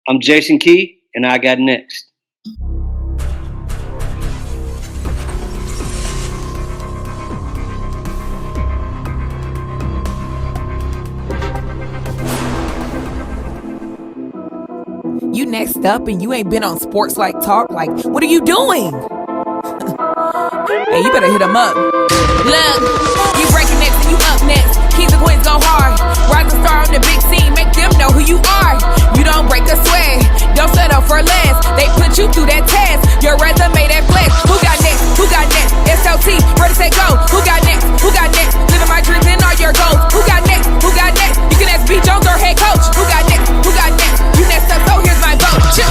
I'm Jason Key, and I got next. You next up and you ain't been on SportsLifeTalk. Like, what are you doing? Hey, you better hit him up. Look, you breaking next and you up next. Kings and queens go hard. Rise and star on the big scene. Make them know who you are. You don't break a sweat. Don't settle for less. They put you through that test. Your resume that flex. Who got next? Who got next? SLT, ready, set, go. Who got next? Who got next? Living my dreams and all your goals. Who got next? Who got next? You can ask B. Jones or head coach. Who got next? Who got next? You next up, so here's my vote. Chill.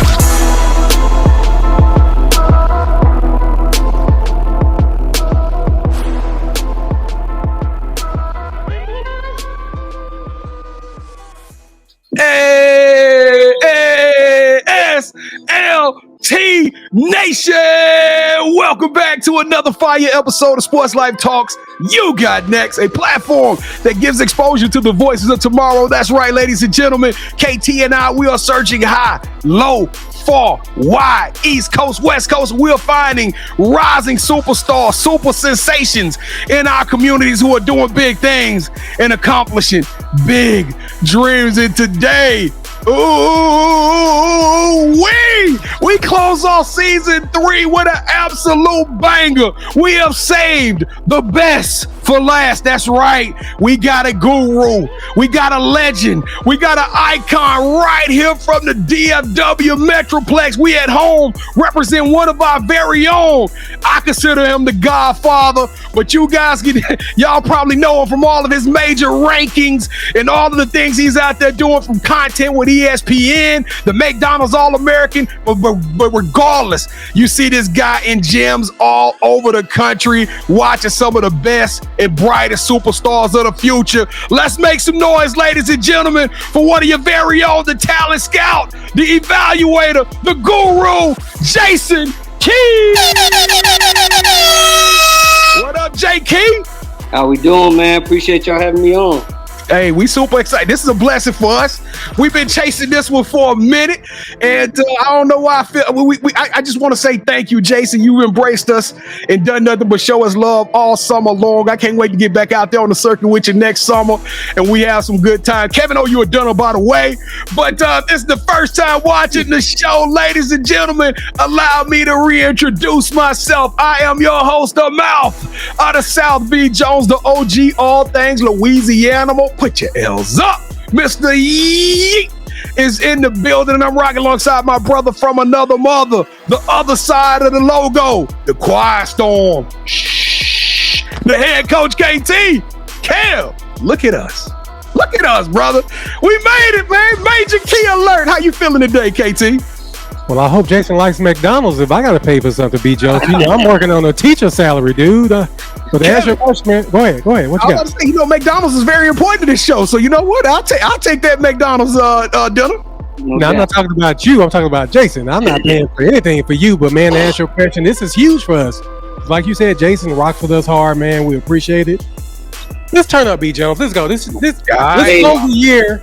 SLT Nation! Welcome back to another fire episode of Sports Life Talks. You got next, a platform that gives exposure to the voices of tomorrow. That's right, ladies and gentlemen. KT and I, we are searching high, low, far, wide, East Coast, West Coast. We're finding rising superstars, super sensations in our communities who are doing big things and accomplishing big dreams. And today, we close off season 3 with an absolute banger. We have saved the best for last. That's right. We got a guru. We got a legend. We got an icon right here from the DFW Metroplex. We at home represent one of our very own. I consider him the Godfather, but you guys y'all probably know him from all of his major rankings and all of the things he's out there doing, from content with ESPN, the McDonald's All-American. But regardless, you see this guy in gyms all over the country watching some of the best and brightest superstars of the future. Let's make some noise, ladies and gentlemen, for one of your very own, the talent scout, the evaluator, the guru, Jason Key. What up, J. Key? How we doing, man? Appreciate y'all having me on. Hey, we super excited. This is a blessing for us. We've been chasing this one for a minute, and I don't know why I feel. I just want to say thank you, Jason. You embraced us and done nothing but show us love all summer long. I can't wait to get back out there on the circuit with you next summer, and we have some good time. Kevin, you a Dunner, by the way, but this is the first time watching the show, ladies and gentlemen. Allow me to reintroduce myself. I am your host, the Mouth, out of South B. Jones, the OG, all things Louisiana. Put your L's up. Mr. Yeet is in the building, and I'm rocking alongside my brother from another mother, the other side of the logo, the Quiet Storm. Shh. The head coach, KT. Kel, look at us. Look at us, brother. We made it, man. Major key alert. How you feeling today, KT? Well, I hope Jason likes McDonald's if I got to pay for something, B. Jones. You know, I'm working on a teacher salary, dude. But to answer your question, go ahead. What you got? I was say, McDonald's is very important to this show. So you know what? I'll take that McDonald's dinner. No, I'm not talking about you. I'm talking about Jason. I'm not paying for anything for you. But, man, to answer your question, this is huge for us. Like you said, Jason rocks with us hard, man. We appreciate it. Let's turn up, B. Jones. Let's go. This close the year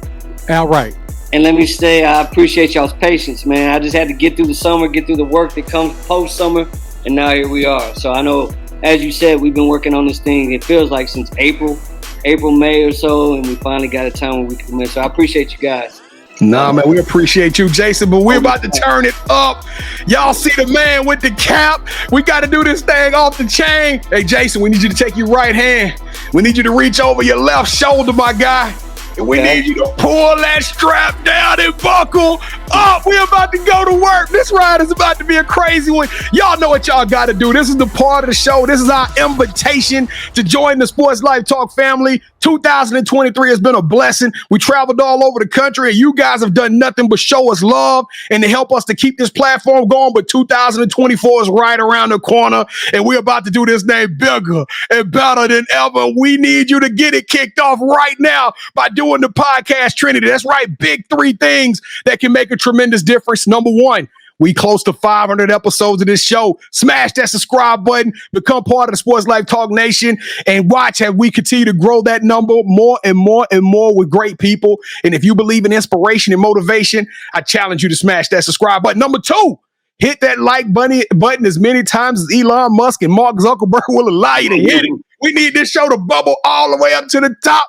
outright. And let me say, I appreciate y'all's patience, man. I just had to get through the summer, get through the work that comes post-summer, and now here we are. So I know, as you said, we've been working on this thing, it feels like since April, May or so, and we finally got a time when we can commit. So I appreciate you guys. Nah, man, we appreciate you, Jason, but we're about to turn it up. Y'all see the man with the cap. We got to do this thing off the chain. Hey, Jason, we need you to take your right hand. We need you to reach over your left shoulder, my guy. And we need you to pull that strap down and buckle up. We're about to go to work. This ride is about to be a crazy one. Y'all know what y'all got to do. This is the part of the show. This is our invitation to join the Sports Life Talk family. 2023 has been a blessing. We traveled all over the country, and you guys have done nothing but show us love and to help us to keep this platform going. But 2024 is right around the corner, and we're about to do this thing bigger and better than ever. We need you to get it kicked off right now by doing the podcast Trinity. That's right, big 3 things that can make a tremendous difference. Number 1, We close to 500 episodes of this show. Smash that subscribe button, become part of the Sports Life Talk Nation, and watch as we continue to grow that number more and more and more with great people. And if you believe in inspiration and motivation, I challenge you to smash that subscribe button. Number 2, hit that like button as many times as Elon Musk and Mark Zuckerberg will allow you to hit it. We need this show to bubble all the way up to the top.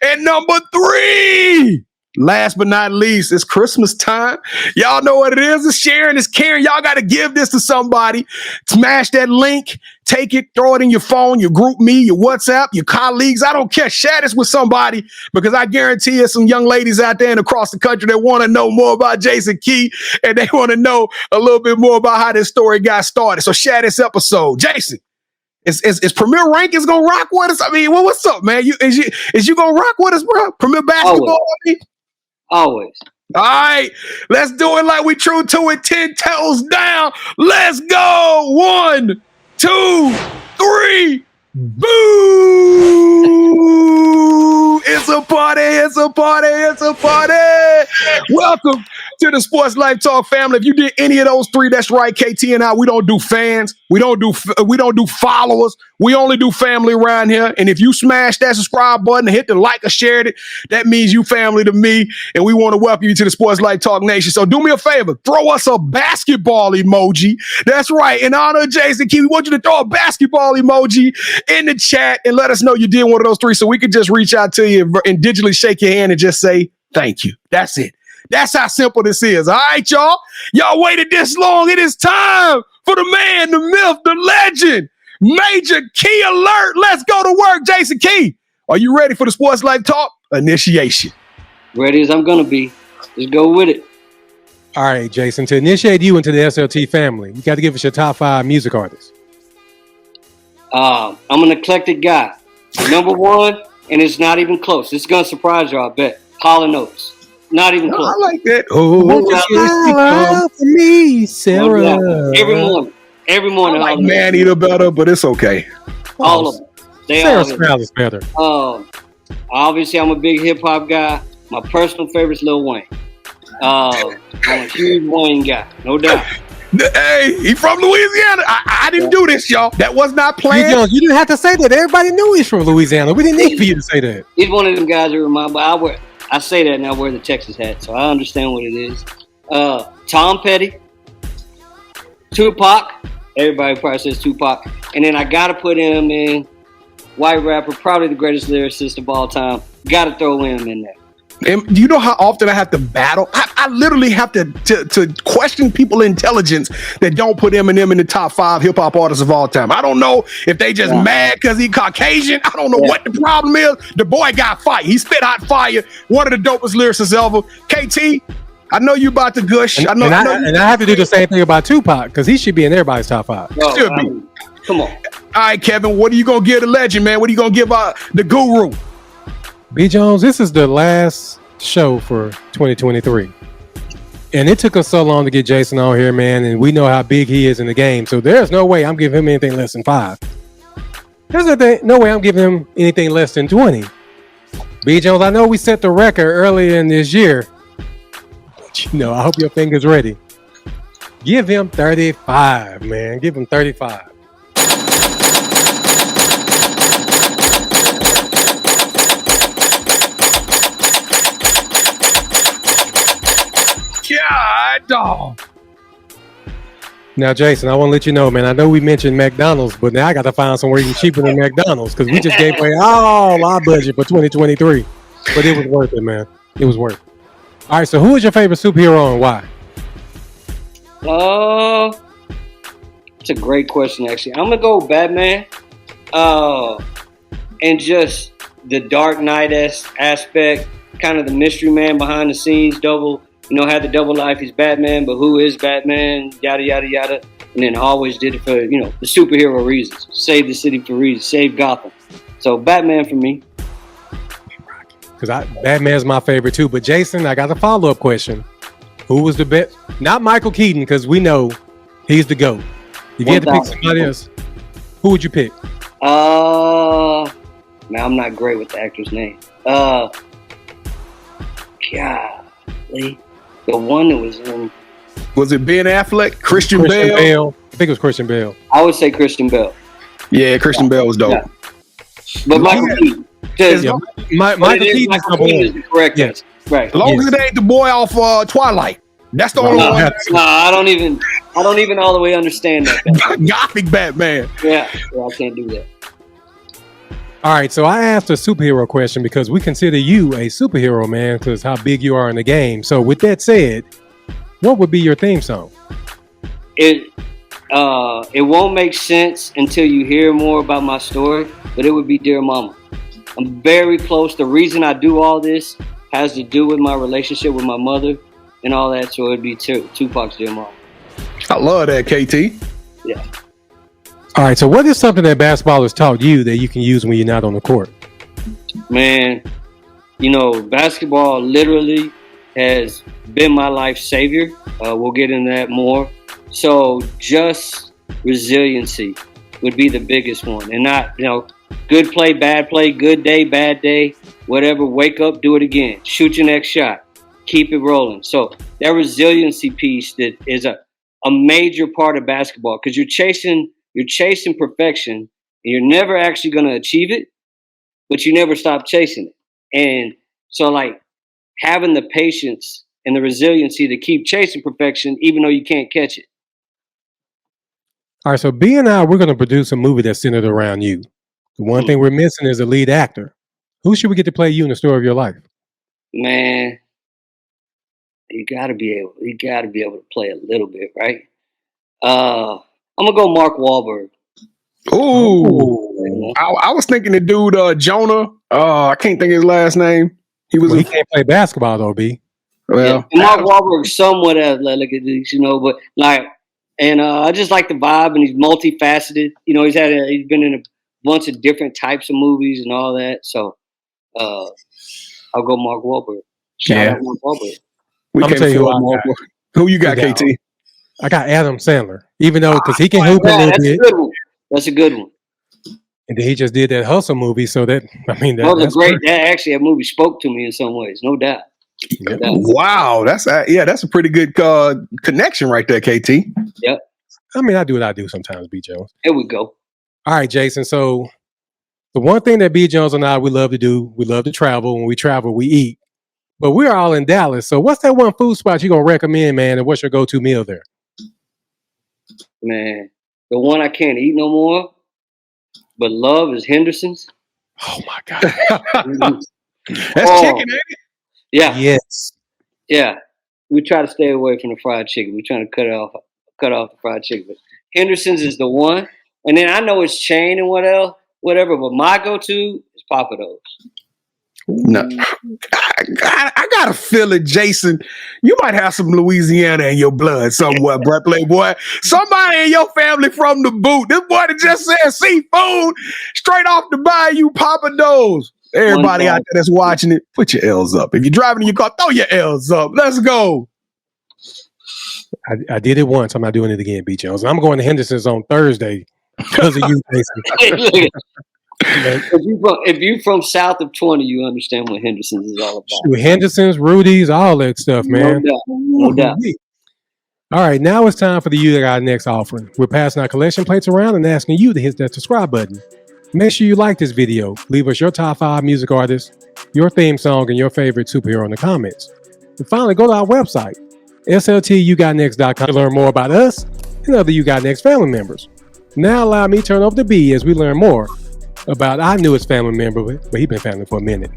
And number 3, last but not least, it's Christmas time. Y'all know what it is. It's sharing, it's caring. Y'all got to give this to somebody. Smash that link. Take it, throw it in your phone, your group me, your WhatsApp, your colleagues. I don't care. Share this with somebody, because I guarantee there's some young ladies out there and across the country that want to know more about Jason Key, and they want to know a little bit more about how this story got started. So share this episode. Jason, is Premier Rankings gonna rock with us? I mean, what's up, man? Is you gonna rock with us, bro? Premier Basketball? Always. All right, let's do it like we true to it. 10 toes down. Let's go. 1, 2, 3. Boo! It's a party. It's a party. It's a party. Welcome to the Sports Life Talk family. If you did any of those 3, that's right. KT and I, we don't do fans. We don't do followers. We only do family around here. And if you smash that subscribe button and hit the like or share it, that means you family to me. And we want to welcome you to the Sports Life Talk Nation. So do me a favor. Throw us a basketball emoji. That's right. In honor of Jason Key, we want you to throw a basketball emoji in the chat and let us know you did one of those 3 so we could just reach out to you and digitally shake your hand and just say thank you. That's it. That's how simple this is. All right, y'all. Y'all waited this long. It is time for the man, the myth, the legend, Major Key Alert. Let's go to work, Jason Key. Are you ready for the Sports Life Talk Initiation? Ready as I'm going to be. Let's go with it. All right, Jason, to initiate you into the SLT family, you got to give us your top 5 music artists. I'm an eclectic guy. Number 1, and it's not even close. It's going to surprise you, I bet. Hall & Oates. Not even close. I like that. Oh, for me, Sarah. Every morning. I like Man Eater better, but it's okay. All of them. Sarah Sprout is better. Obviously, I'm a big hip hop guy. My personal favorite is Lil Wayne. I'm a huge Wayne guy, no doubt. Hey, he from Louisiana. I didn't do this, y'all. That was not planned. You didn't have to say that. Everybody knew he's from Louisiana. We didn't need for you to say that. He's one of them guys that remind me. I say that and I wear the Texas hat, so I understand what it is. Tom Petty, Tupac. Everybody probably says Tupac. And then I got to put him in, white rapper, probably the greatest lyricist of all time. Got to throw him in there. And do you know how often I have to battle? I literally have to question people's intelligence that don't put Eminem in the top 5 hip hop artists of all time. I don't know if they just mad because he Caucasian. I don't know what the problem is. The boy got fight. He spit hot fire. One of the dopest lyricists ever. KT, I know you about to gush. And I have to do the same thing about Tupac because he should be in everybody's top 5. Should be. Come on. All right, Kevin, what are you going to give the legend, man? What are you going to give the guru? B. Jones, this is the last show for 2023. And it took us so long to get Jason on here, man, and we know how big he is in the game. So there's no way I'm giving him anything less than 5. There's no way I'm giving him anything less than 20. B. Jones, I know we set the record earlier in this year, but I hope your finger's ready. Give him 35, man. Give him 35. God, dog. Now, Jason, I want to let you know, man, I know we mentioned McDonald's, but now I got to find somewhere even cheaper than McDonald's because we just gave away all our budget for 2023. But it was worth it, man. It was worth it. All right, so who is your favorite superhero and why? It's a great question, actually. I'm going to go with Batman. And just the Dark Knight aspect, kind of the mystery man behind the scenes, had the double life. He's Batman, but who is Batman? Yada, yada, yada. And then always did it for, the superhero reasons. Save the city for reasons. Save Gotham. So Batman for me. Because Batman's my favorite too. But Jason, I got a follow-up question. Who was the best? Not Michael Keaton, because we know he's the GOAT. If you had to pick somebody else, who would you pick? Man, I'm not great with the actor's name. Golly. The one that was in Was it Ben Affleck? Christian Christian Bale? Bale. I think it was Christian Bale. I would say Christian Bale. Yeah, Christian Bale was dope. Yeah. But Michael Keaton. Yeah, Michael Keaton is number one. the correct Yes. answer. Right. As long as it ain't the boy off Twilight. That's the only No, one. I don't even all the way understand that. Gothic Batman. Yeah, I can't do that. All right, so I asked a superhero question because we consider you a superhero, man, because how big you are in the game. So with that said, what would be your theme song? It won't make sense until you hear more about my story, but it would be Dear Mama. I'm very close. The reason I do all this has to do with my relationship with my mother and all that, so it'd be Tupac's Dear Mama. I love that, KT. Yeah. All right, so what is something that basketball has taught you that you can use when you're not on the court? Man, basketball literally has been my life savior. We'll get into that more. So just resiliency would be the biggest one. And not, good play, good day, bad day, whatever, wake up, do it again. Shoot your next shot. Keep it rolling. So that resiliency piece that is a major part of basketball, because you're chasing perfection and you're never actually going to achieve it, but you never stop chasing it. And so having the patience and the resiliency to keep chasing perfection, even though you can't catch it. All right, so B and I, we're going to produce a movie that's centered around you. The one thing we're missing is a lead actor. Who should we get to play you in the story of your life? Man, you got to be able to play a little bit, right? I'm gonna go Mark Wahlberg. Ooh, I was thinking the dude Jonah. I can't think of his last name. He can't play basketball though, B. Well, yeah, Mark Wahlberg's somewhat athletic, but I just like the vibe, and he's multifaceted. He's been in a bunch of different types of movies and all that. So I'll go Mark Wahlberg. Shout out Mark Wahlberg. I'm gonna tell you who you got, KT? I got Adam Sandler, even though because he can hoop a little bit. That's a good one. And then he just did that Hustle movie, so that's great. That movie spoke to me in some ways, no doubt. Yep. Wow, that's a pretty good connection right there, KT. Yep. I mean, I do what I do sometimes, B. Jones. Here we go. All right, Jason. So the one thing that B. Jones and I, we love to do, we love to travel. When we travel, we eat. But we're all in Dallas. So what's that one food spot you're going to recommend, man? And what's your go-to meal there? Man, the one I can't eat no more, but love is Henderson's. Oh, my God. That's chicken, ain't it? Yeah. Yes. Yeah. We try to stay away from the fried chicken. We're trying to cut off the fried chicken. But Henderson's is the one. And then I know it's chain and whatever, but my go-to is Papa Do's. No, I got a feeling, Jason, you might have some Louisiana in your blood somewhere, bro. Playboy. Somebody in your family from the boot. This boy that just said seafood straight off the bayou, Papa Do's. Everybody out there that's watching it, put your L's up. If you're driving in your car, throw your L's up. Let's go. I did it once. I'm not doing it again, B. Jones. I'm going to Henderson's on Thursday because of you, Jason. If you're from south of 20, you understand what Henderson's is all about. Henderson's, Rudy's, all that stuff, man. No doubt. All right, now it's time for the You That Got Next offering. We're passing our collection plates around and asking you to hit that subscribe button. Make sure you like this video. Leave us your top 5 music artists, your theme song, and your favorite superhero in the comments. And finally, go to our website, SLTUGotNext.com, to learn more about us and other You Got Next family members. Now allow me to turn over to B as we learn more about our newest family member, but he's been family for a minute,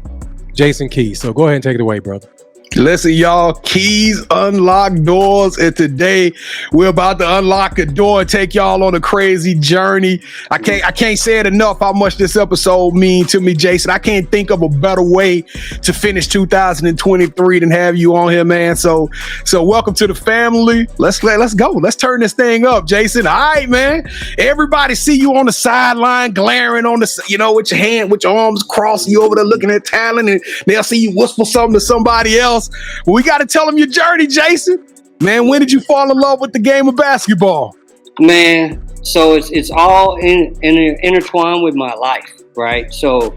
Jason Keys. So go ahead and take it away, brother. Listen, y'all, keys unlock doors, and today we're about to unlock a door and take y'all on a crazy journey. I can't say it enough how much this episode means to me, Jason. I can't think of a better way to finish 2023 than have you on here, man. So welcome to the family. Let's go. Let's turn this thing up, Jason. All right, man. Everybody see you on the sideline, glaring on the, with your hand, with your arms crossed, you over there looking at talent, and they'll see you whisper something to somebody else. Well, we got to tell them your journey, Jason. Man, when did you fall in love with the game of basketball? Man, so it's all intertwined with my life, right? So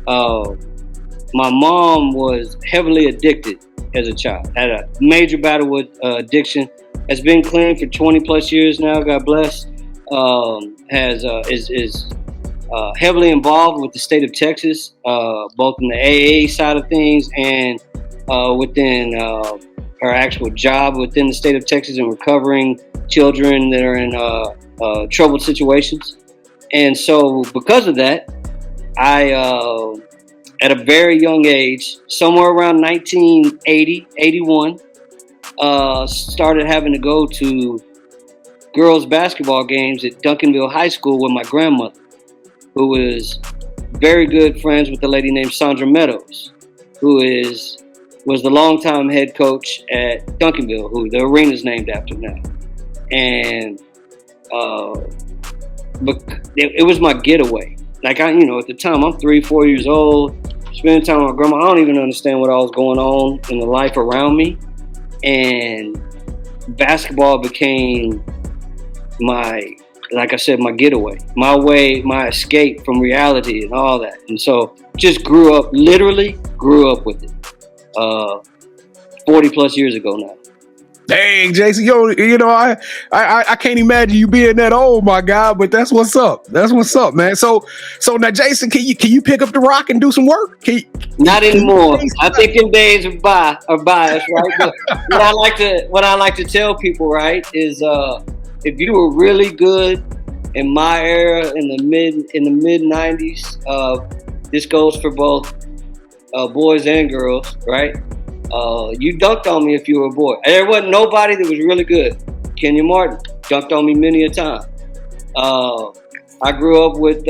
my mom was heavily addicted as a child, had a major battle with addiction has been clean for 20 plus years now. God bless. Is heavily involved with the state of Texas, both in the AA side of things and within her actual job within the state of Texas and recovering children that are in troubled situations. And so because of that, I, at a very young age, somewhere around 1980, 81, started having to go to girls' basketball games at Duncanville High School with my grandmother, who was very good friends with a lady named Sandra Meadows, who was the longtime head coach at Duncanville, who the arena's named after now. And it was my getaway. Like at the time, I'm 3-4 years old, spending time with my grandma. I don't even understand what all was going on in the life around me. And basketball became my getaway, my escape from reality and all that. And so just literally grew up with it 40 plus years ago now. Dang, Jason, I can't imagine you being that old, my guy, but that's what's up. That's what's up, man. So now, Jason, can you pick up the rock and do some work? Not anymore. I think them days are biased, right? But what I like to tell people, right, is if you were really good in my era in the mid 90s, this goes for both boys and girls, right? You dunked on me if you were a boy. There wasn't nobody that was really good. Kenya Martin dunked on me many a time. I grew up with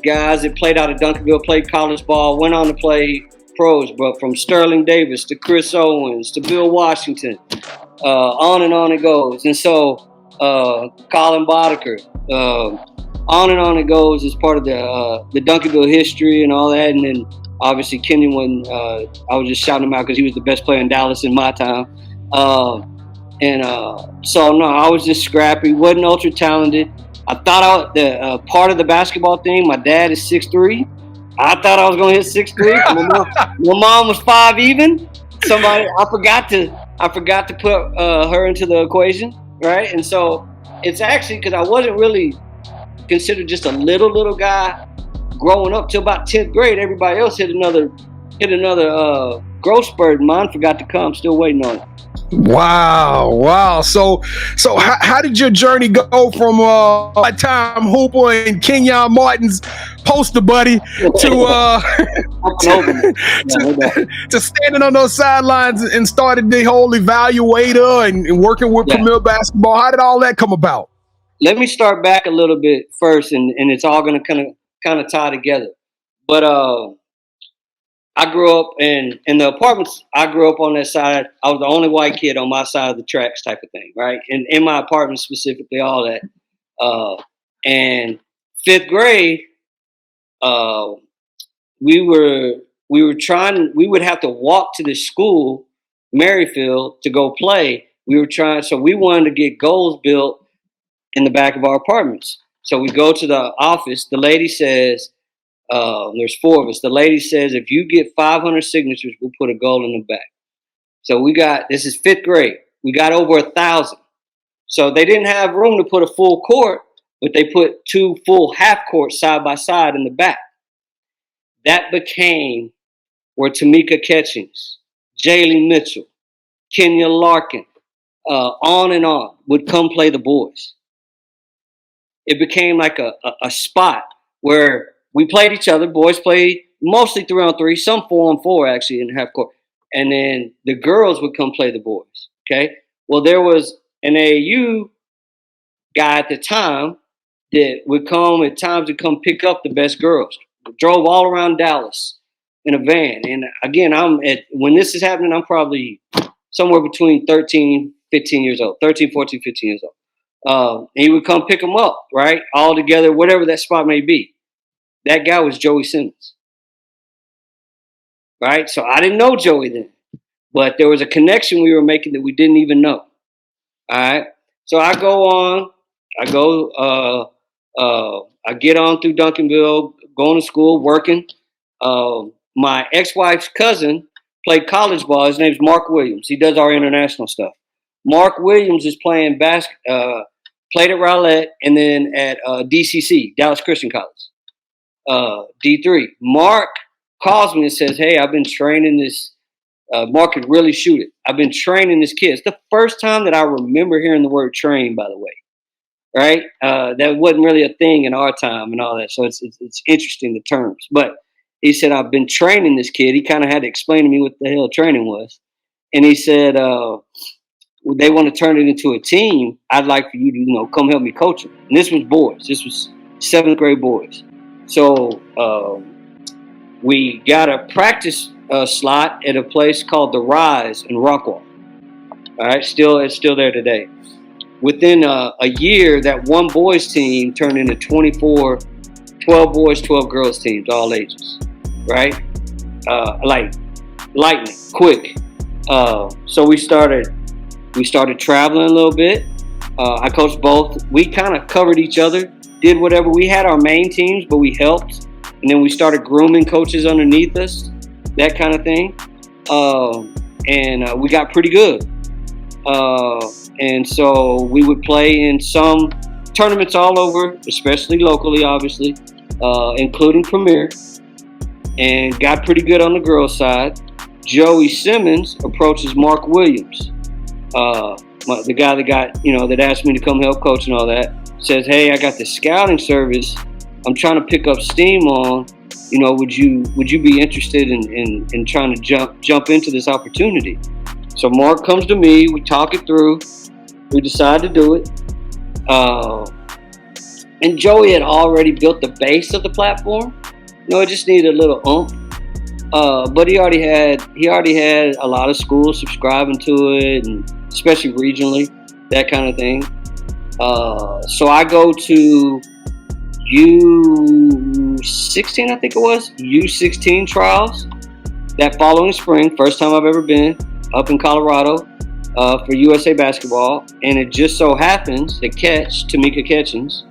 guys that played out of Duncanville, played college ball, went on to play pros, but from Sterling Davis to Chris Owens to Bill Washington, on and on it goes. And so Colin Boddicker, on and on it goes as part of the Duncanville history and all that. And then obviously Kenyon, when I was just shouting him out because he was the best player in Dallas in my time. So no, I was just scrappy, wasn't ultra talented. I thought part of the basketball thing, my dad is 6'3". I thought I was gonna hit 6'3". My mom was 5 even. I forgot to put her into the equation, right? And so it's actually because I wasn't really considered just a little guy growing up till about 10th grade. Everybody else hit another growth spurt. Mine forgot to come. Still waiting on it. Wow. So how did your journey go from time Hooper and Kenyon Martin's poster buddy to to standing on those sidelines and started the whole Evaluator and working with Premier Basketball? How did all that come about? Let me start back a little bit first, and it's all going to kind of tie together. But I grew up in the apartments. I grew up on that side. I was the only white kid on my side of the tracks, type of thing, right? And in my apartment specifically, all that. And 5th grade, we would have to walk to the school, Maryfield, to go play. So we wanted to get goals built in the back of our apartments. So we go to the office. The lady says, there's 4 of us. The lady says, if you get 500 signatures, we'll put a goal in the back. So this is 5th grade. We got over 1,000. So they didn't have room to put a full court, but they put 2 full half courts side by side in the back. That became where Tamika Catchings, Jaylee Mitchell, Kenya Larkin, on and on would come play the boys. It became like a spot where we played each other. Boys played mostly 3-on-3, some 4-on-4 actually in half court. And then the girls would come play the boys. Okay. Well, there was an AAU guy at the time that would come at times to come pick up the best girls. Drove all around Dallas in a van. And again, when this is happening, I'm probably somewhere between 13, 15 years old, 13, 14, 15 years old. And he would come pick them up, right? All together, whatever that spot may be. That guy was Joey Simmons, right? So I didn't know Joey then, but there was a connection we were making that we didn't even know. All right. So I get on through Duncanville, going to school, working. My ex-wife's cousin played college ball. His name's Mark Williams. He does our international stuff. Mark Williams is playing played at Rowlett and then at DCC, Dallas Christian College, D3. Mark calls me and says, "Hey, I've been training this." Mark could really shoot it. I've been training this kid. It's the first time that I remember hearing the word train, by the way. Right? That wasn't really a thing in our time and all that. So it's interesting, the terms. But he said, I've been training this kid. He kind of had to explain to me what the hell training was. And he said, they want to turn it into a team. I'd like for you to, come help me coach them. And this was boys. This was 7th grade boys. So we got a practice slot at a place called The Rise in Rockwall. All right, it's still there today. Within a year, that one boys team turned into 24, 12 boys, 12 girls teams, all ages, right? Like lightning, quick. So we started traveling a little bit. I coached both. We kind of covered each other, did whatever. We had our main teams, but we helped. And then we started grooming coaches underneath us, that kind of thing. And we got pretty good. And so we would play in some tournaments all over, especially locally, obviously, including Premier, and got pretty good on the girls' side. Joey Simmons approaches Mark Williams, the guy that asked me to come help coach and all that. Says, "Hey, I got the scouting service. I'm trying to pick up steam on. Would you be interested in trying to jump into this opportunity?" So Mark comes to me. We talk it through. We decide to do it. And Joey had already built the base of the platform. It just needed a little oomph. But he already had a lot of schools subscribing to it, and especially regionally, that kind of thing. So I go to U16, I think it was, U16 trials that following spring. First time I've ever been up in Colorado for USA Basketball. And it just so happens that Tamika Catchings,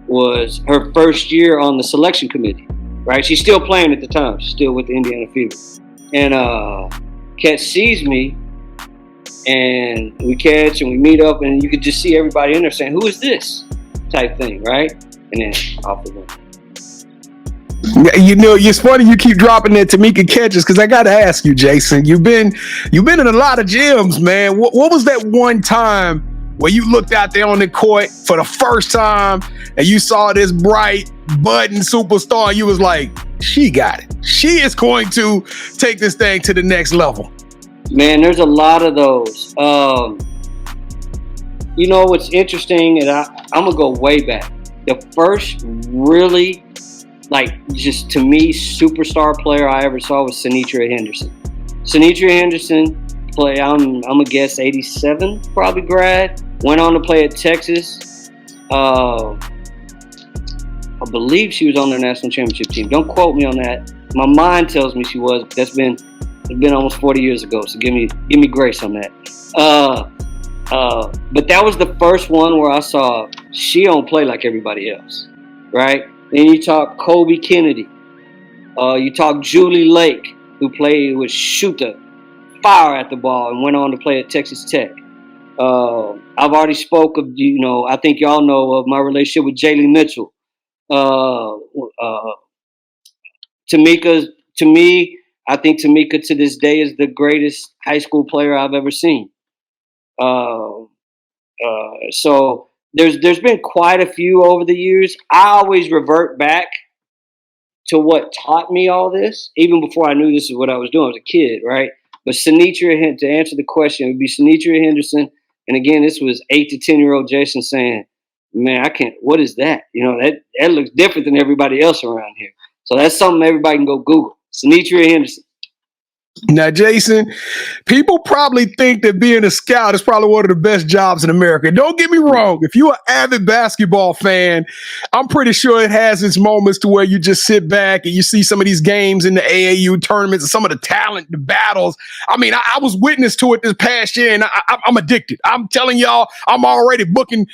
was her first year on the selection committee, right? She's still playing at the time. She's still with the Indiana Fever. And Catch sees me, and we catch and we meet up, and you could just see everybody in there saying, "Who is this?" type thing, right? And then off we went. It's funny you keep dropping that Tamika Catches, because I got to ask you, Jason, you've been in a lot of gyms, man. What was that one time where you looked out there on the court for the first time and you saw this bright budding superstar and you was like, she got it. She is going to take this thing to the next level? Man, there's a lot of those. What's interesting, and I'm going to go way back. The first really, just to me, superstar player I ever saw was Sinitria Henderson. Sinitria Henderson play, I'm going to guess 87, probably grad. Went on to play at Texas. I believe she was on their national championship team. Don't quote me on that. My mind tells me she was. It's been almost 40 years ago, so give me grace on that. But that was the first one where I saw she don't play like everybody else, right? Then you talk Kobe Kennedy. You talk Julie Lake, who would shoot the fire at the ball and went on to play at Texas Tech. I've already spoke of, I think y'all know of my relationship with Jaylee Mitchell. Tamika, to me, I think Tamika to this day is the greatest high school player I've ever seen. So there's been quite a few over the years. I always revert back to what taught me all this, even before I knew this is what I was doing. I was a kid, right? But Sinitria, to answer the question, it would be Sinitria Henderson. And again, this was 8 to 10-year-old Jason saying, "Man, I can't. What is that? That looks different than everybody else around here." So that's something everybody can go Google. Sinitria Henderson. Now, Jason, people probably think that being a scout is probably one of the best jobs in America. Don't get me wrong. If you're an avid basketball fan, I'm pretty sure it has its moments to where you just sit back and you see some of these games in the AAU tournaments and some of the talent, the battles. I mean, I was witness to it this past year, and I'm addicted. I'm telling y'all, I'm already booking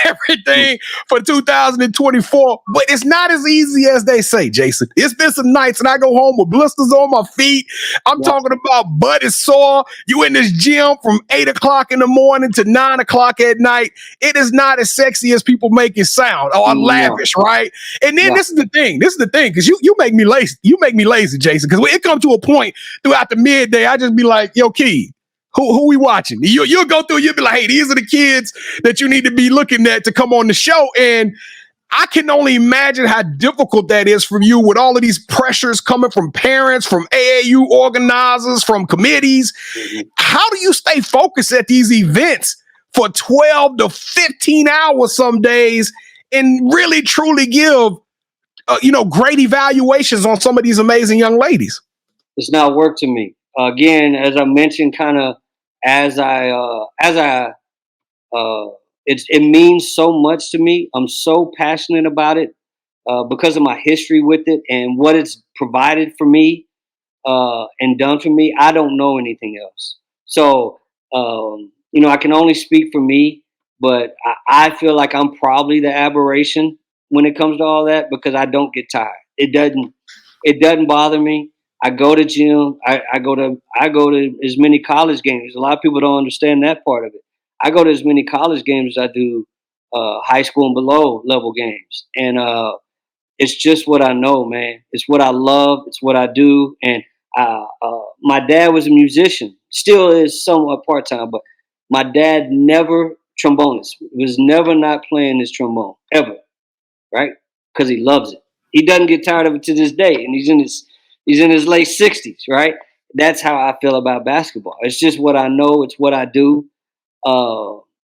everything for 2024. But it's not as easy as they say, Jason. It's been some nights, and I go home with blisters on my feet. I'm talking talking about butt is sore. You in this gym from 8 o'clock in the morning to 9 o'clock at night. It is not as sexy as people make it sound or lavish, right? And then this is the thing. Because you make me lazy. You make me lazy, Jason. Because when it comes to a point throughout the midday, I just be like, yo, Key, who we watching? You'll go through, you'll be like, hey, these are the kids that you need to be looking at to come on the show. And I can only imagine how difficult that is for you with all of these pressures coming from parents, from AAU organizers, from committees. How do you stay focused at these events for 12 to 15 hours some days and really truly give, great evaluations on some of these amazing young ladies? It's not work to me. Again, as I mentioned, kind of it means so much to me. I'm so passionate about it because of my history with it and what it's provided for me and done for me. I don't know anything else. So, I can only speak for me, but I feel like I'm probably the aberration when it comes to all that because I don't get tired. It doesn't bother me. I go to gym. I go to as many college games. A lot of people don't understand that part of it. I go to as many college games as I do high school and below level games. And it's just what I know, man. It's what I love. It's what I do. And my dad was a musician, still is somewhat part-time, but my dad never trombonist, was never not playing his trombone, ever, right? Because he loves it. He doesn't get tired of it to this day, and he's in his late 60s, right? That's how I feel about basketball. It's just what I know. It's what I do.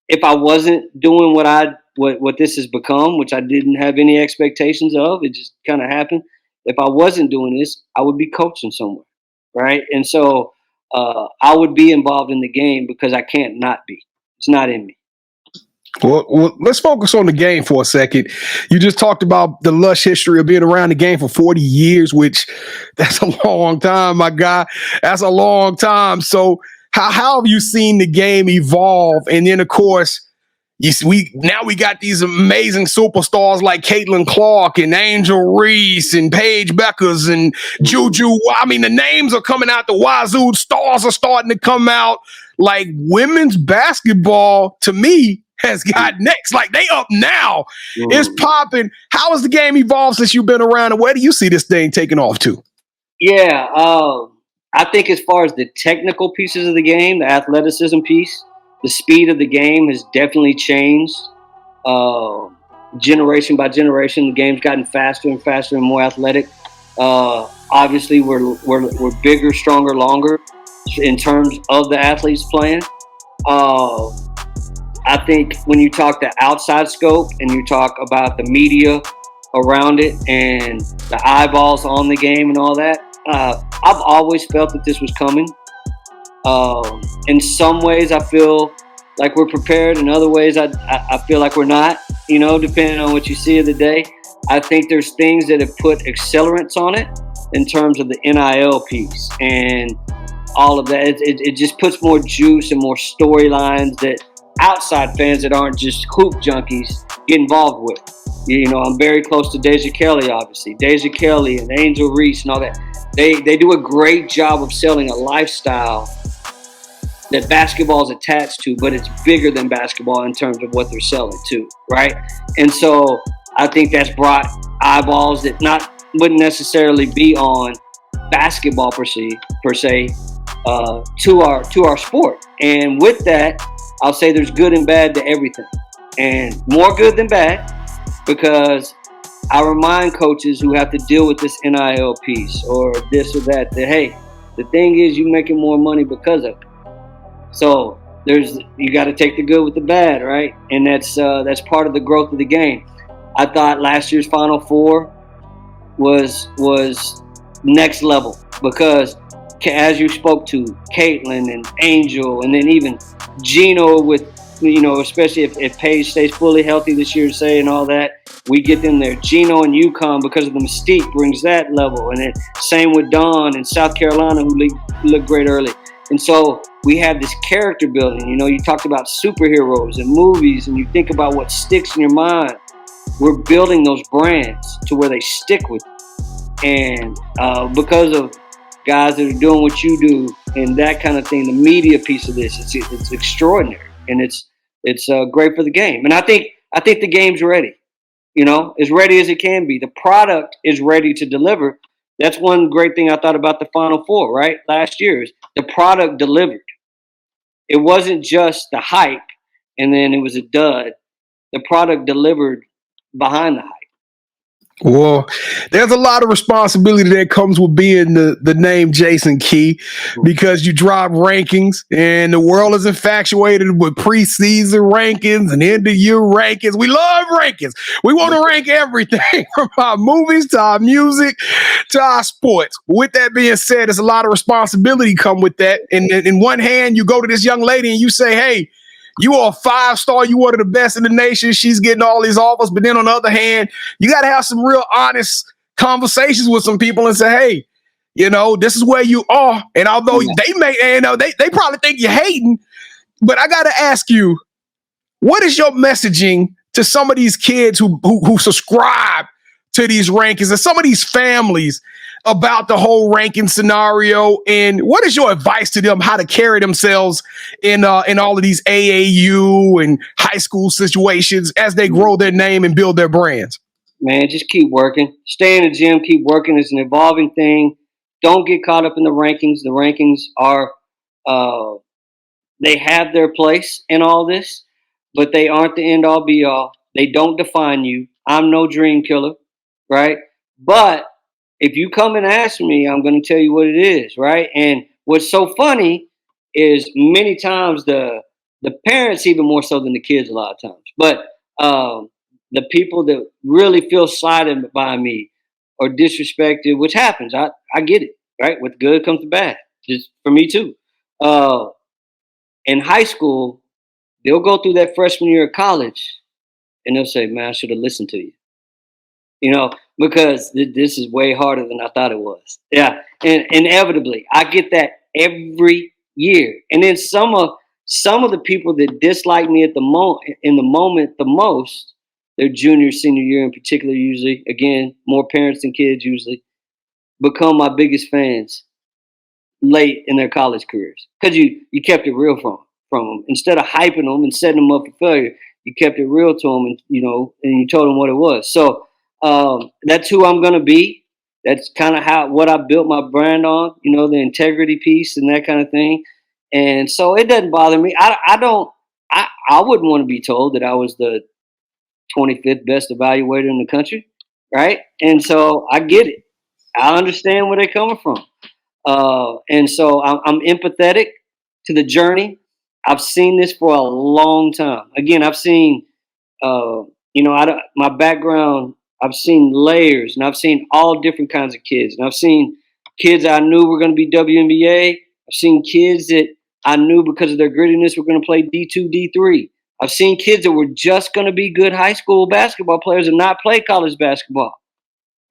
If I wasn't doing what this has become, which I didn't have any expectations of, it just kind of happened. If I wasn't doing this, I would be coaching somewhere, right? And so I would be involved in the game because I can't not be. It's not in me. Well, let's focus on the game for a second. You just talked about the lush history of being around the game for 40 years, which that's a long time, my guy. That's a long time. So how have you seen the game evolve? And then, of course, we got these amazing superstars like Caitlin Clark and Angel Reese and Paige Beckers and Juju. I mean, the names are coming out the wazoo. Stars are starting to come out. Like, women's basketball, to me, has got next. Like, they up now. It's popping. How has the game evolved since you've been around, and where do you see this thing taking off to? Yeah, I think as far as the technical pieces of the game, the athleticism piece, the speed of the game has definitely changed. Generation by generation, the game's gotten faster and faster and more athletic. Obviously, we're bigger, stronger, longer in terms of the athletes playing. I think when you talk the outside scope and you talk about the media around it and the eyeballs on the game and all that, I've always felt that this was coming. In some ways, I feel like we're prepared. In other ways, I feel like we're not, depending on what you see of the day. I think there's things that have put accelerants on it in terms of the NIL piece and all of that. It just puts more juice and more storylines that outside fans that aren't just hoop junkies get involved with. I'm very close to Deja Kelly, obviously. Deja Kelly and Angel Reese and all that. They do a great job of selling a lifestyle that basketball is attached to, but it's bigger than basketball in terms of what they're selling too, right? And so I think that's brought eyeballs that wouldn't necessarily be on basketball per se to our sport. And with that, I'll say there's good and bad to everything, and more good than bad, because I remind coaches who have to deal with this NIL piece or this or that hey, the thing is you're making more money because of it. So you got to take the good with the bad, right? And that's part of the growth of the game. I thought last year's Final Four was next level because, as you spoke to, Caitlin and Angel, and then even Gino with, especially if Paige stays fully healthy this year, and all that, we get them there. Gino and UConn, because of the mystique, brings that level. And then same with Dawn and South Carolina, who looked great early. And so we have this character building. You talked about superheroes and movies, and you think about what sticks in your mind. We're building those brands to where they stick with you. And because of guys that are doing what you do and that kind of thing. The media piece of this, it's extraordinary, and it's great for the game. And I think the game's ready. As ready as it can be. The product is ready to deliver. That's one great thing I thought about the Final Four, right? Last year is the product delivered. It wasn't just the hype and then it was a dud. The product delivered behind the hype. Well, there's a lot of responsibility that comes with being the name Jason Key, because you drop rankings and the world is infatuated with preseason rankings and end of year rankings. We love rankings. We want to rank everything from our movies to our music to our sports. With that being said, there's a lot of responsibility come with that. And in one hand, you go to this young lady and you say, hey, you are a 5-star. You one of the best in the nation. She's getting all these offers. But then on the other hand, you got to have some real honest conversations with some people and say, hey, this is where you are. And although they probably think you're hating, but I got to ask you, what is your messaging to some of these kids who subscribe to these rankings and some of these families about the whole ranking scenario? And what is your advice to them how to carry themselves in all of these AAU and high school situations as they grow their name and build their brands? Man, just keep working. Stay in the gym, keep working. It's an evolving thing. Don't get caught up in the rankings. The rankings are they have their place in all this, but they aren't the end all be all. They don't define you. I'm no dream killer, right? But if you come and ask me, I'm going to tell you what it is, right? And what's so funny is many times the parents, even more so than the kids a lot of times, but the people that really feel slighted by me or disrespected, which happens, I get it, right? With good comes the bad, just for me too. In high school, they'll go through that freshman year of college and they'll say, man, I should have listened to you. Because this is way harder than I thought it was. Yeah, and inevitably, I get that every year. And then some of the people that dislike me in the moment the most, their junior, senior year in particular, usually, again, more parents than kids usually, become my biggest fans late in their college careers. Because you kept it real from them. Instead of hyping them and setting them up for failure, you kept it real to them and you told them what it was. So that's who I'm gonna be. That's kind of what I built my brand on, the integrity piece and that kind of thing. And so it doesn't bother me. I wouldn't want to be told that I was the 25th best evaluator in the country, right? And so I get it. I understand where they're coming from. And so I'm empathetic to the journey. I've seen this for a long time. Again, I've seen, my background. I've seen layers, and I've seen all different kinds of kids. And I've seen kids I knew were going to be WNBA. I've seen kids that I knew because of their grittiness were going to play D2, D3. I've seen kids that were just going to be good high school basketball players and not play college basketball.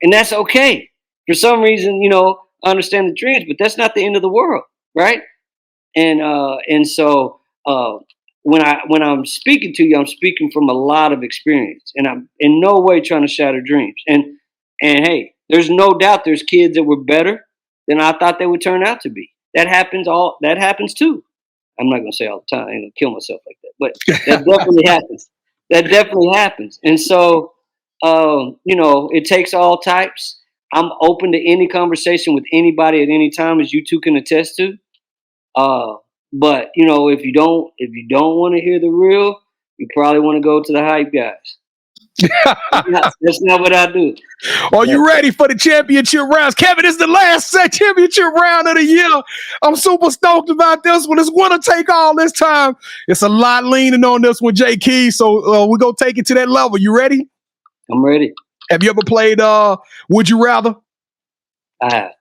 And that's okay. For some reason, I understand the dreams, but that's not the end of the world, right? And so when I'm speaking to you, I'm speaking from a lot of experience, and I'm in no way trying to shatter dreams. And hey, there's no doubt there's kids that were better than I thought they would turn out to be. That happens too. I'm not gonna say all the time. I'm gonna kill myself like that, but that definitely happens. That definitely happens. And so, it takes all types. I'm open to any conversation with anybody at any time, as you two can attest to. But if you don't want to hear the real, you probably want to go to the hype guys. That's not what I do. Are you ready for the championship rounds? Kevin, it's the last championship round of the year. I'm super stoked about this one. It's going to take all this time. It's a lot leaning on this one, J. Key. So we're going to take it to that level. You ready? I'm ready. Have you ever played Would You Rather? I have.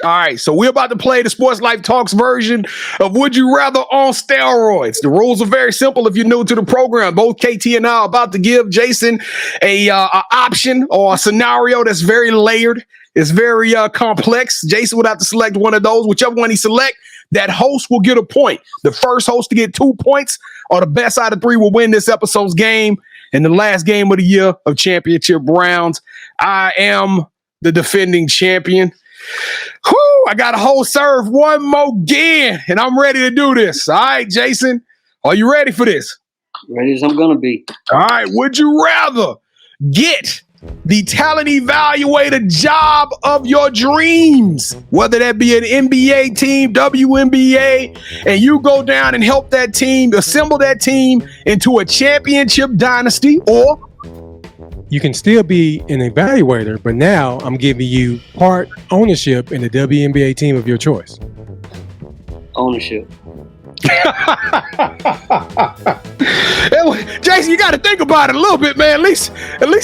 All right, so we're about to play the Sports Life Talks version of Would You Rather on steroids. The rules are very simple if you're new to the program. Both KT and I are about to give Jason a option or a scenario that's very layered. It's very complex. Jason would have to select one of those. Whichever one he select, that host will get a point. The first host to get 2 points or the best out of 3 will win this episode's game. And the last game of the year of championship rounds. I am the defending champion. Whew, I got a whole serve, one more again, and I'm ready to do this. All right, Jason, are you ready for this? Ready as I'm gonna be. All right, would you rather get the talent evaluator job of your dreams, whether that be an NBA team, WNBA, and you go down and help that team, assemble that team into a championship dynasty, or You can still be an evaluator, but now I'm giving you part ownership in the WNBA team of your choice. Ownership. Jason, you got to think about it a little bit, man. At least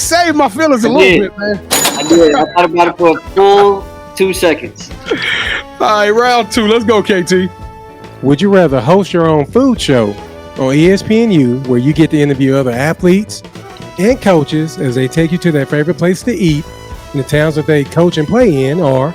save my feelings a little bit, man. I did. I thought about it for a full 2 seconds. All right, round 2. Let's go, KT. Would you rather host your own food show on ESPNU, where you get to interview other athletes and coaches as they take you to their favorite place to eat in the towns that they coach and play in, or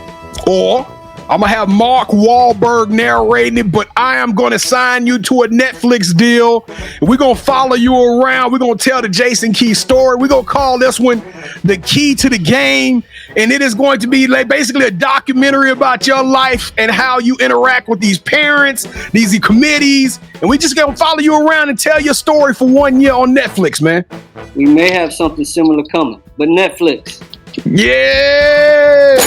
I'm going to have Mark Wahlberg narrating it, but I am going to sign you to a Netflix deal. We're going to follow you around. We're going to tell the Jason Key story. We're going to call this one The Key to the Game. And it is going to be like basically a documentary about your life and how you interact with these parents, these committees. And we just going to follow you around and tell your story for 1 year on Netflix, man. We may have something similar coming, but Netflix. Yeah.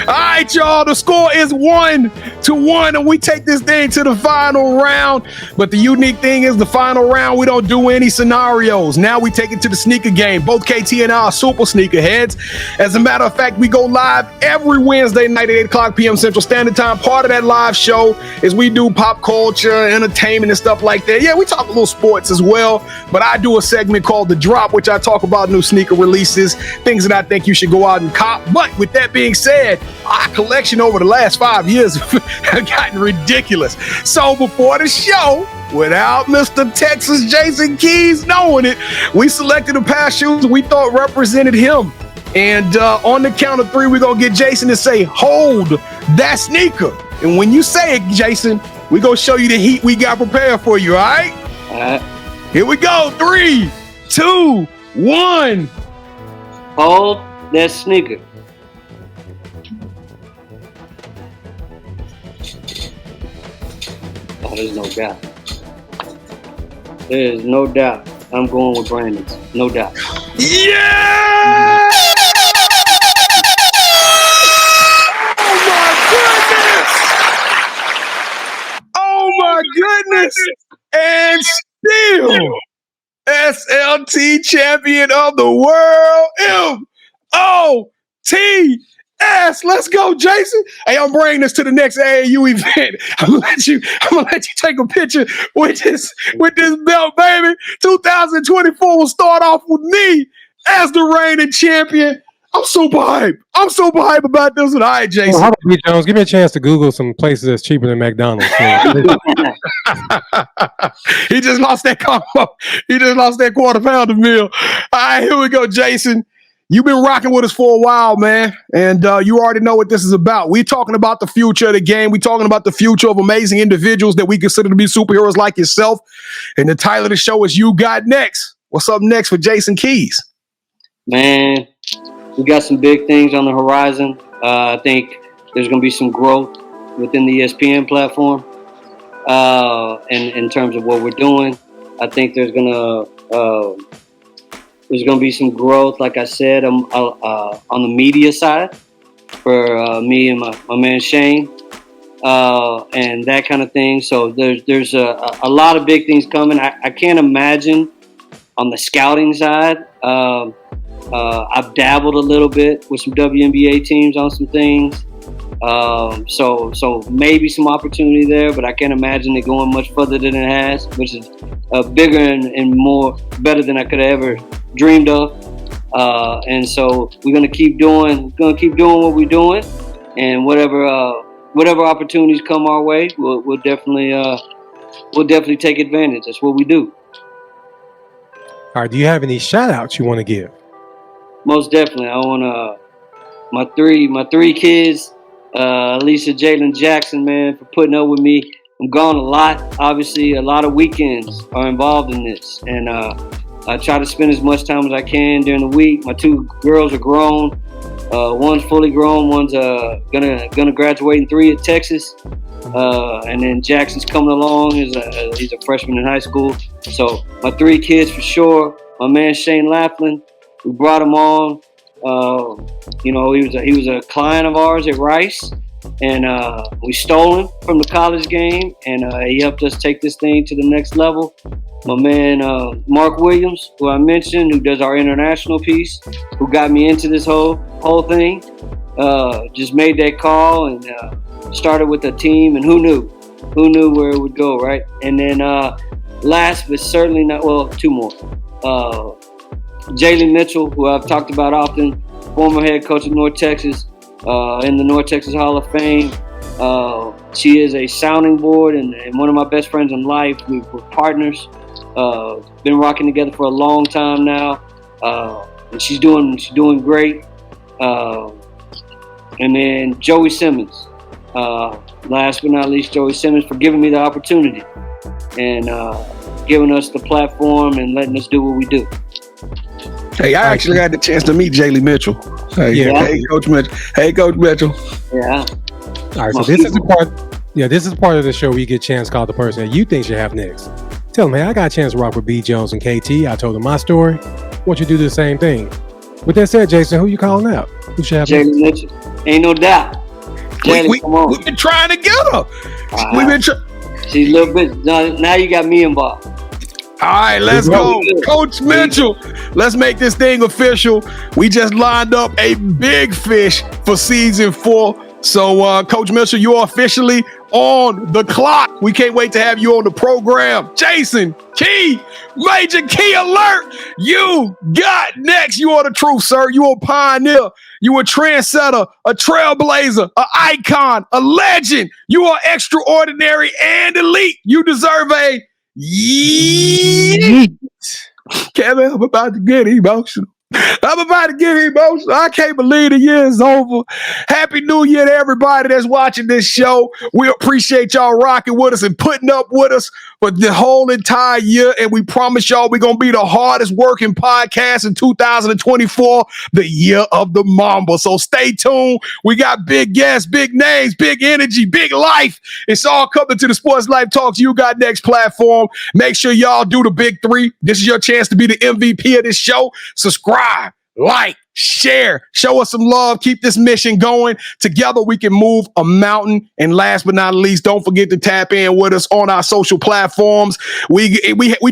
All right, y'all. The score is 1-1, and we take this thing to the final round. But the unique thing is the final round, we don't do any scenarios. Now we take it to the sneaker game. Both KT and I are super sneakerheads. As a matter of fact, we go live every Wednesday night at 8 o'clock p.m. Central Standard Time. Part of that live show is we do pop culture, entertainment, and stuff like that. Yeah, we talk a little sports as well, but I do a segment called The Drop, which I talk about new sneaker releases, things that I think you should go out and cop. But with that being said, our collection over the last 5 years have gotten ridiculous. So before the show, without Mr. Texas Jason Keys knowing it, we selected a pair of shoes we thought represented him. And on the count of 3, we're going to get Jason to say, hold that sneaker. And when you say it, Jason, we're going to show you the heat we got prepared for you, all right? All right. Here we go. 3, 2, 1. Hold that sneaker. Oh, there's no doubt. There is no doubt. I'm going with Brandon's. No doubt. Yeah! Oh my goodness! And still SLT champion of the world, MOTS. Let's go, Jason. Hey, I'm bringing this to the next AAU event. I'm gonna let you take a picture with this belt, baby. 2024 will start off with me as the reigning champion. I'm super hype about this one. All right, Jason. How about you, Jones? Give me a chance to Google some places that's cheaper than McDonald's. He just lost that combo. He just lost that quarter pounder meal. All right, here we go, Jason. You've been rocking with us for a while, man, and you already know what this is about. We're talking about the future of the game. We're talking about the future of amazing individuals that we consider to be superheroes like yourself. And the title of the show is You Got Next. What's up next for Jason Keys? Man, we got some big things on the horizon. I think there's going to be some growth within the ESPN platform. And in terms of what we're doing, I think there's going to be some growth, like I said, on the media side for me and my man Shane, and that kind of thing. So there's a lot of big things coming. I can't imagine on the scouting side. I've dabbled a little bit with some WNBA teams on some things. So maybe some opportunity there, but I can't imagine it going much further than it has, which is bigger and more better than I could have ever dreamed of. And so we're gonna keep doing what we're doing, and whatever opportunities come our way, we'll definitely take advantage. That's what we do. All right. Do you have any shout outs you want to give? Most definitely. I want my three kids, Lisa, Jalen, Jackson, man, for putting up with me. I'm gone a lot. Obviously, a lot of weekends are involved in this, and I try to spend as much time as I can during the week. My 2 girls are grown, One's fully grown. One's gonna graduate in 3 at Texas. And then Jackson's coming along. He's a freshman in high school. So my 3 kids for sure. My man Shane Laughlin, we brought him on. He was a client of ours at Rice, and we stole him from the college game, and he helped us take this thing to the next level. My man Mark Williams, who I mentioned, who does our international piece, who got me into this whole thing, just made that call and started with a team, and who knew where it would go, right? And then last but certainly not, well, 2 more. Jaylee Mitchell, who I've talked about often, former head coach of North Texas, in the North Texas Hall of Fame. She is a sounding board and one of my best friends in life. We're partners. Been rocking together for a long time now, and she's doing great. And then Joey Simmons. Last but not least, Joey Simmons, for giving me the opportunity and giving us the platform and letting us do what we do. Hey, I actually had the chance to meet Jaylee Mitchell. Hey, Coach Mitchell. Hey, Coach Mitchell. Yeah. All right, so this is the part. Yeah, this is part of the show where you get a chance to call the person that you think should have next. Tell them, hey, I got a chance to rock with B. Jones and KT. I told them my story. I want you to do the same thing. With that said, Jason, who you calling out? Who should have Jaylee Mitchell. Ain't no doubt. Jaylee, come on. We've been trying to get her. We've been she's a little bit. Now you got me involved. All right, let's go. Coach Mitchell, let's make this thing official. We just lined up a big fish for season 4. So, Coach Mitchell, you're officially on the clock. We can't wait to have you on the program. Jason, major key alert. You got next. You are the truth, sir. You are a pioneer. You are a trendsetter, a trailblazer, an icon, a legend. You are extraordinary and elite. You deserve a yeet. Kevin, I'm about to get emotional. I can't believe the year is over. Happy New Year to everybody that's watching this show. We appreciate y'all rocking with us and putting up with us for the whole entire year. And we promise y'all we're going to be the hardest working podcast in 2024, the year of the Mamba. So stay tuned. We got big guests, big names, big energy, big life. It's all coming to the Sports Life Talks You Got Next platform. Make sure y'all do the big 3. This is your chance to be the MVP of this show. Subscribe. Like, share, show us some love, keep this mission going. Together we can move a mountain. And last but not least, don't forget to tap in with us on our social platforms. We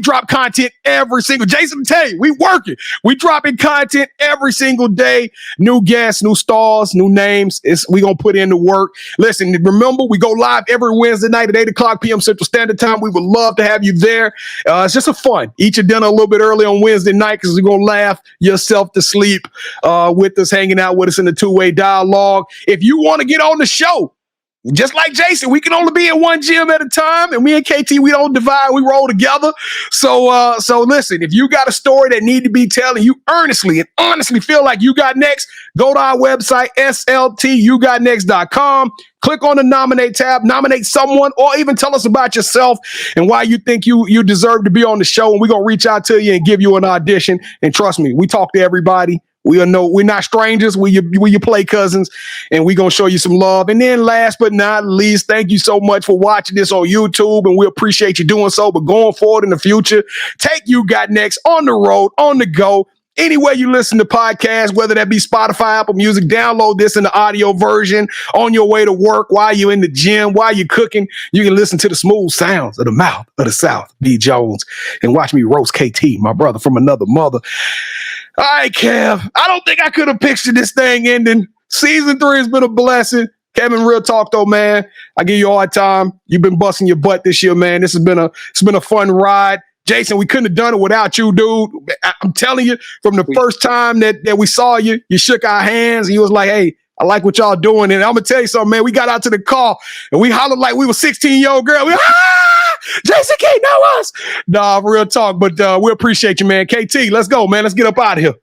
drop content every single, Jason, tell you, we working. We dropping content every single day. New guests, new stars, new names. We gonna put in the work. Listen, remember, we go live every Wednesday night at 8:00 p.m. Central Standard Time. We would love to have you there. It's just a fun. Eat your dinner a little bit early on Wednesday night because we're gonna laugh yourself to sleep with us, hanging out with us in the 2-way dialogue. If you want to get on the show, just like Jason, we can only be in one gym at a time, and me and KT, we don't divide, we roll together. So listen, if you got a story that need to be telling, you earnestly and honestly feel like you got next, go to our website, sltugotnext.com. Click on the nominate tab, nominate someone, or even tell us about yourself and why you think you deserve to be on the show. And we're going to reach out to you and give you an audition. And trust me, we talk to everybody. We're not strangers. We your play cousins, and we're going to show you some love. And then last but not least, thank you so much for watching this on YouTube, and we appreciate you doing so. But going forward in the future, take You Got Next on the road, on the go. Anywhere you listen to podcasts, whether that be Spotify, Apple Music, download this in the audio version on your way to work, while you're in the gym, while you're cooking. You can listen to the smooth sounds of the mouth of the South, B. Jones, and watch me roast KT, my brother from another mother. All right, Kev, I don't think I could have pictured this thing ending. Season 3 has been a blessing. Kevin, real talk though, man. I give you all the time. You've been busting your butt this year, man. It's been a fun ride. Jason, we couldn't have done it without you, dude. I'm telling you, from the first time that we saw you, you shook our hands and you was like, hey, I like what y'all doing. And I'm going to tell you something, man. We got out to the car and we hollered like we were 16-year-old girls. Jason can't know us. Nah, real talk. But we appreciate you, man. KT, let's go, man. Let's get up out of here.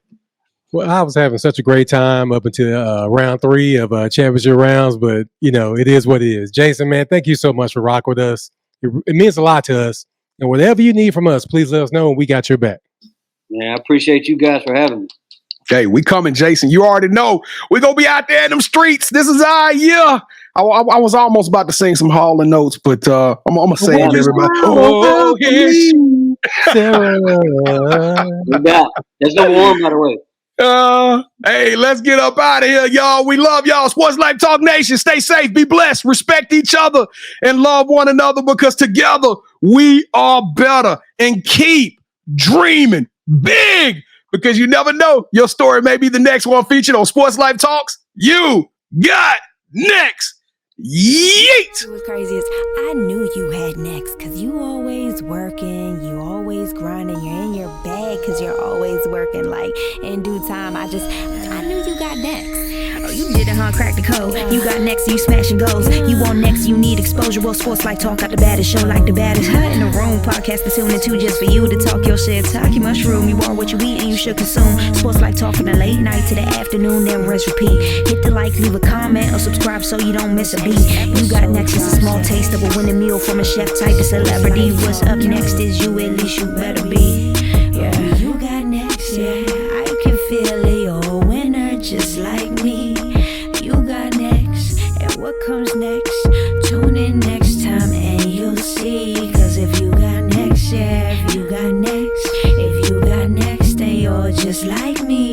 Well, I was having such a great time up until round 3 of championship rounds. But, it is what it is. Jason, man, thank you so much for rocking with us. It means a lot to us. And whatever you need from us, please let us know, and we got your back. Yeah, I appreciate you guys for having me. Hey, we coming, Jason. You already know. We're going to be out there in them streets. This is our year. I was almost about to sing some Hall & Notes, but I'm going to save everybody. Oh, yes. There's no warm, by the way. Hey, let's get up out of here, y'all. We love y'all. Sports Life Talk Nation. Stay safe, be blessed, respect each other, and love one another, because together we are better. And keep dreaming big, because you never know. Your story may be the next one featured on Sports Life Talks. You got next. Yeet! What's crazy is I knew you had next, cause you always working, you always grinding, you're in your bag cause you're always working. Like in due time, I knew you got next. Oh, you did it, huh? Crack the code. You got next, you smashing goals. You want next, you need exposure. Well, Sports Like Talk got the baddest show, like the baddest in the room. Podcast to tune into just for you to talk your shit. Talk your mushroom. You are what you eat and you should consume. Sports Like Talk from the late night to the afternoon, then rest repeat. Hit the like, leave a comment, or subscribe so you don't miss a beat. You got next is a small taste of a winning meal from a chef type of celebrity. What's up next is you, at least you better be. Yeah, you got next, yeah. I can feel it, you're a winner just like me. You got next, and what comes next? Tune in next time and you'll see. Cause if you got next, yeah, if you got next, then you're just like me.